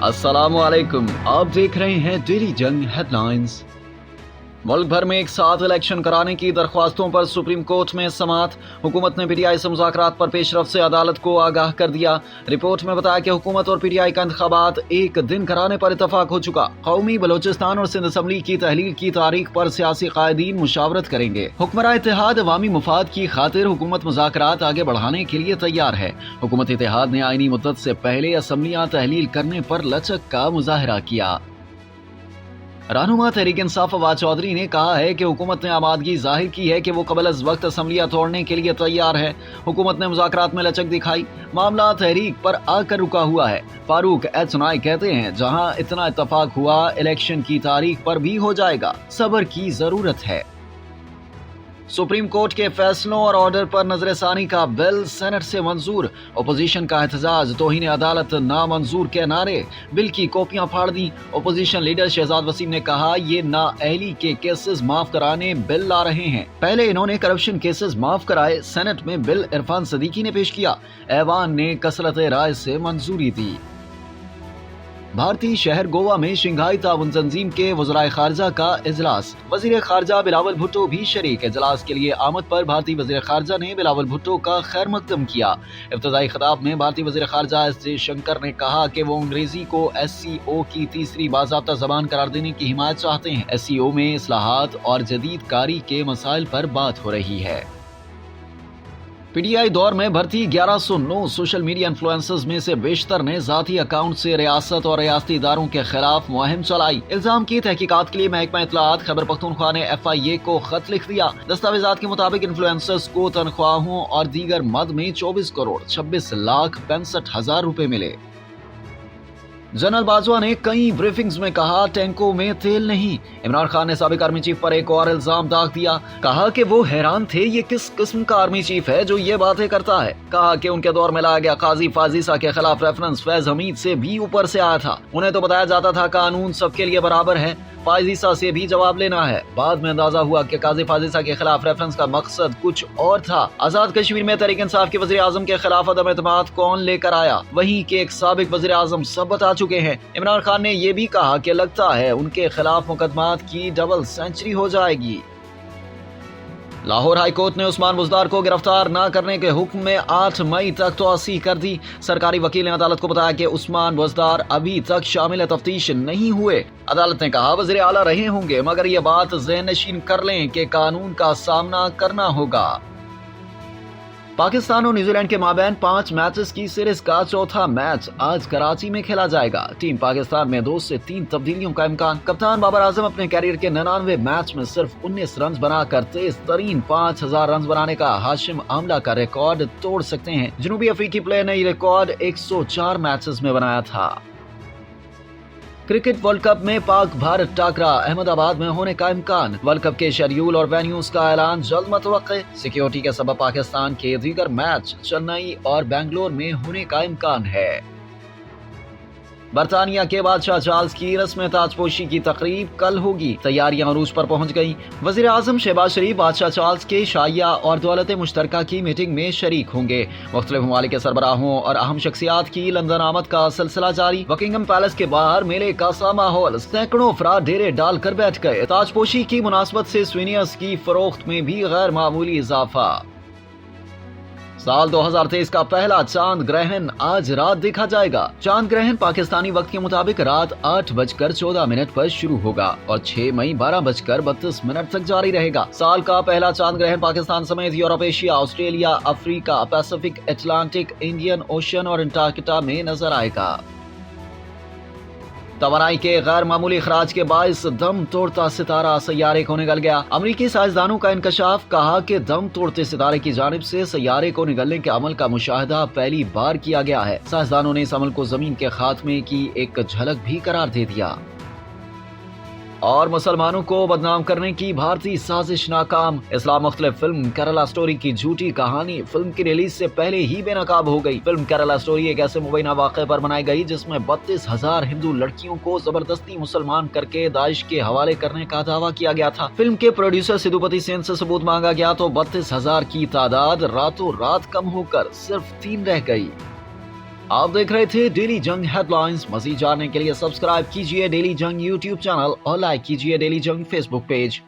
अस्सलाम वालेकुम, आप देख रहे हैं डेली जंग हेडलाइंस। मुल्क भर में एक साथ इलेक्शन कराने की दरख्वास्तों पर सुप्रीम कोर्ट में समाअत। हुकूमत ने पीटीआई से मुज़ाकरात पर पेशरफ से अदालत को आगाह कर दिया। रिपोर्ट में बताया कि हुकूमत और पीटीआई का इंतखाबात एक दिन कराने पर इतफाक हो चुका। कौमी बलोचिस्तान और सिंध असम्बली की तहलील की तारीख पर सियासी कायदीन मुशावरत करेंगे। हुक्मरान इत्तेहाद अवामी मुफाद की खातिर हुकूमत मुज़ाकरात आगे बढ़ाने के लिए तैयार है। हुकूमत इत्तेहाद ने आईनी मुद्दत से पहले असम्बलियाँ तहलील करने पर लचक का मुजाहरा किया। रहनुमा तहरीक इंसाफ फवाद चौधरी ने कहा है कि हुकूमत ने आमादगी जाहिर की है कि वो कबल अज वक्त असम्बलियाँ तोड़ने के लिए तैयार है। हुकूमत ने मुज़ाकरात में लचक दिखाई, मामला तहरीक पर आकर रुका हुआ है। फारूक एच नाई कहते हैं, जहां इतना इत्तफाक हुआ इलेक्शन की तारीख पर भी हो जाएगा, सब्र की जरूरत है। सुप्रीम कोर्ट के फैसलों और ऑर्डर पर नजरसानी का बिल सेनेट से मंजूर। अपोजिशन का एहतजाज, तौहीन अदालत नामंजूर के नारे, बिल की कॉपियां फाड़ दी। अपोजिशन लीडर शहजाद वसीम ने कहा, ये नाअहली के केसेस माफ कराने बिल ला रहे हैं। पहले इन्होंने करप्शन केसेस माफ कराए। सेनेट में बिल इरफान सदीकी ने पेश किया। ऐवान ने कसरत राय से मंजूरी दी। भारतीय शहर गोवा में शंघाई ताउन तंजीम के वज़राए खारजा का इजलास। वज़ीर खारजा बिलावल भुट्टो भी शरीक। इजलास के लिए आमद पर भारतीय वज़ीर खारजा ने बिलावल भुट्टो का खैर मकदम किया। इब्तदाई खिताब में भारतीय वज़ीर खारजा एस जयशंकर ने कहा कि वो अंग्रेजी को SCO की तीसरी बाज़ाब्ता ज़बान करार देने की हिमायत चाहते हैं। SCO में इस्लाहात और जदीद कारी के मसाइल पर बात हो रही है। पीटीआई दौर में भर्ती 1109 सोशल मीडिया इन्फ्लुएंसर्स में से बेशतर ने ज़ाती अकाउंट से रियासत और रियासती इदारों के खिलाफ मुहिम चलाई। इल्जाम की तहकीकात के लिए महकमा इत्तलाआत खैबर पख्तूनख्वा ने FIA को खत लिख दिया। दस्तावेजात के मुताबिक इन्फ्लुएंसर्स को तनख्वाहों और दीगर मद में 24 करोड़ 26 लाख 65 हजार रुपए मिले। जनरल बाजवा ने कई ब्रीफिंग्स में कहा, टैंकों में तेल नहीं। इमरान खान ने साबिक आर्मी चीफ पर एक और इल्जाम दाग दिया। कहा कि वो हैरान थे, ये किस किस्म का आर्मी चीफ है जो ये बातें करता है। कहा कि उनके दौर में लाया गया काजी फाजीसा के खिलाफ रेफरेंस फैज हमीद से भी ऊपर से आया था। उन्हें तो बताया जाता था कानून सबके लिए बराबर है, फाजीसा से भी जवाब लेना है। बाद में अंदाजा हुआ कि काजी फाजीसा के खिलाफ रेफरेंस का मकसद कुछ और था। आजाद कश्मीर में तहरीक इंसाफ के वज़ीर आज़म के खिलाफ अदम एतमाद कौन लेकर आया, वहीं के एक साबिक वज़ीर आज़म सब बता चुके हैं। इमरान खान ने यह भी कहा कि लगता है उनके खिलाफ मुकदमात की डबल सेंचुरी हो जाएगी। लाहौर हाई कोर्ट ने उस्मान बुज़दार को गिरफ्तार न करने के हुक्म में 8 मई तक तौसीह कर दी। सरकारी वकील ने अदालत को बताया कि उस्मान बुज़दार अभी तक शामिल तफ्तीश नहीं हुए। अदालत ने कहा, वज़ीर आला रहे होंगे, मगर ये बात ज़हन नशीन कर लें कि कानून का सामना करना होगा। पाकिस्तान और न्यूजीलैंड के माबैन 5 मैचेस की सीरीज का चौथा मैच आज कराची में खेला जाएगा। टीम पाकिस्तान में 2 से 3 तब्दीलियों का इम्कान। कप्तान बाबर आजम अपने कैरियर के 99 मैच में सिर्फ 19 रन बनाकर तेज तरीन 5000 रन बनाने का हाशिम आमला का रिकॉर्ड तोड़ सकते हैं। जनूबी अफ्रीकी प्लेयर ने ये रिकॉर्ड 104 मैचेस में बनाया था। क्रिकेट वर्ल्ड कप में पाक भारत टाकरा अहमदाबाद में होने का इम्कान। वर्ल्ड कप के शेड्यूल और वेन्यूज का ऐलान जल्द मतवक्के। सिक्योरिटी के सबब पाकिस्तान के दीगर मैच चेन्नई और बेंगलोर में होने का इम्कान है। बरतानिया के बादशाह चार्ल्स की रस्म ताजपोशी की तकरीब कल होगी। तैयारियां अरूज पर पहुंच गई। वजीर आजम शहबाज शरीफ बादशाह चार्ल्स के शाहिया और दौलत मुश्तरका की मीटिंग में शरीक होंगे। मुख्तलिफ ममालिक के सरबराहों और अहम शख्सियात की लंदन आमद का सिलसिला जारी। बकिंगम पैलेस के बाहर मेले का सा माहौल, सैकड़ों अफराद डेरे डालकर बैठ गए। ताजपोशी की मुनासबत से सुवेनियर्स की फरोख्त में भी गैर मामूली इजाफा। साल 2023 का पहला चांद ग्रहण आज रात देखा जाएगा। चांद ग्रहण पाकिस्तानी वक्त के मुताबिक रात 8:14 पर शुरू होगा और 6 मई 12:32 तक जारी रहेगा। साल का पहला चांद ग्रहण पाकिस्तान समेत Europe, Asia, Australia, Africa, Pacific, Atlantic, Indian ocean और अंटार्कटिका में नजर आएगा। तवानाई के गैर मामूली खराज के बाइस दम तोड़ता सितारा सैयारे को निगल गया। अमरीकी साइंसदानों का इंकशाफ। कहा कि दम तोड़ते सितारे की जानिब से सैयारे को निगलने के अमल का मुशाहिदा पहली बार किया गया है। साइंसदानों ने इस अमल को जमीन के खात्मे की एक झलक भी करार दे दिया। और मुसलमानों को बदनाम करने की भारतीय साजिश नाकाम। इस्लाम मुख्तलिफ फिल्म केरला स्टोरी की झूठी कहानी फिल्म की रिलीज से पहले ही बेनकाब हो गई। फिल्म केरला स्टोरी एक ऐसे मुबैना वाक़े पर बनाई गई जिसमें 32,000 हिंदू लड़कियों को जबरदस्ती मुसलमान करके दाइश के हवाले करने का दावा किया गया था। फिल्म के प्रोड्यूसर सिद्धूपति सेन से सबूत मांगा गया तो 32,000 की तादाद रातों रात कम होकर सिर्फ 3 रह गई। آپ دیکھ رہے تھے ڈیلی جنگ ہیڈ لائنز. مزید جاننے کے لیے سبسکرائب کیجیے ڈیلی جنگ یوٹیوب چینل اور لائک کیجیے ڈیلی جنگ فیس بک پیج.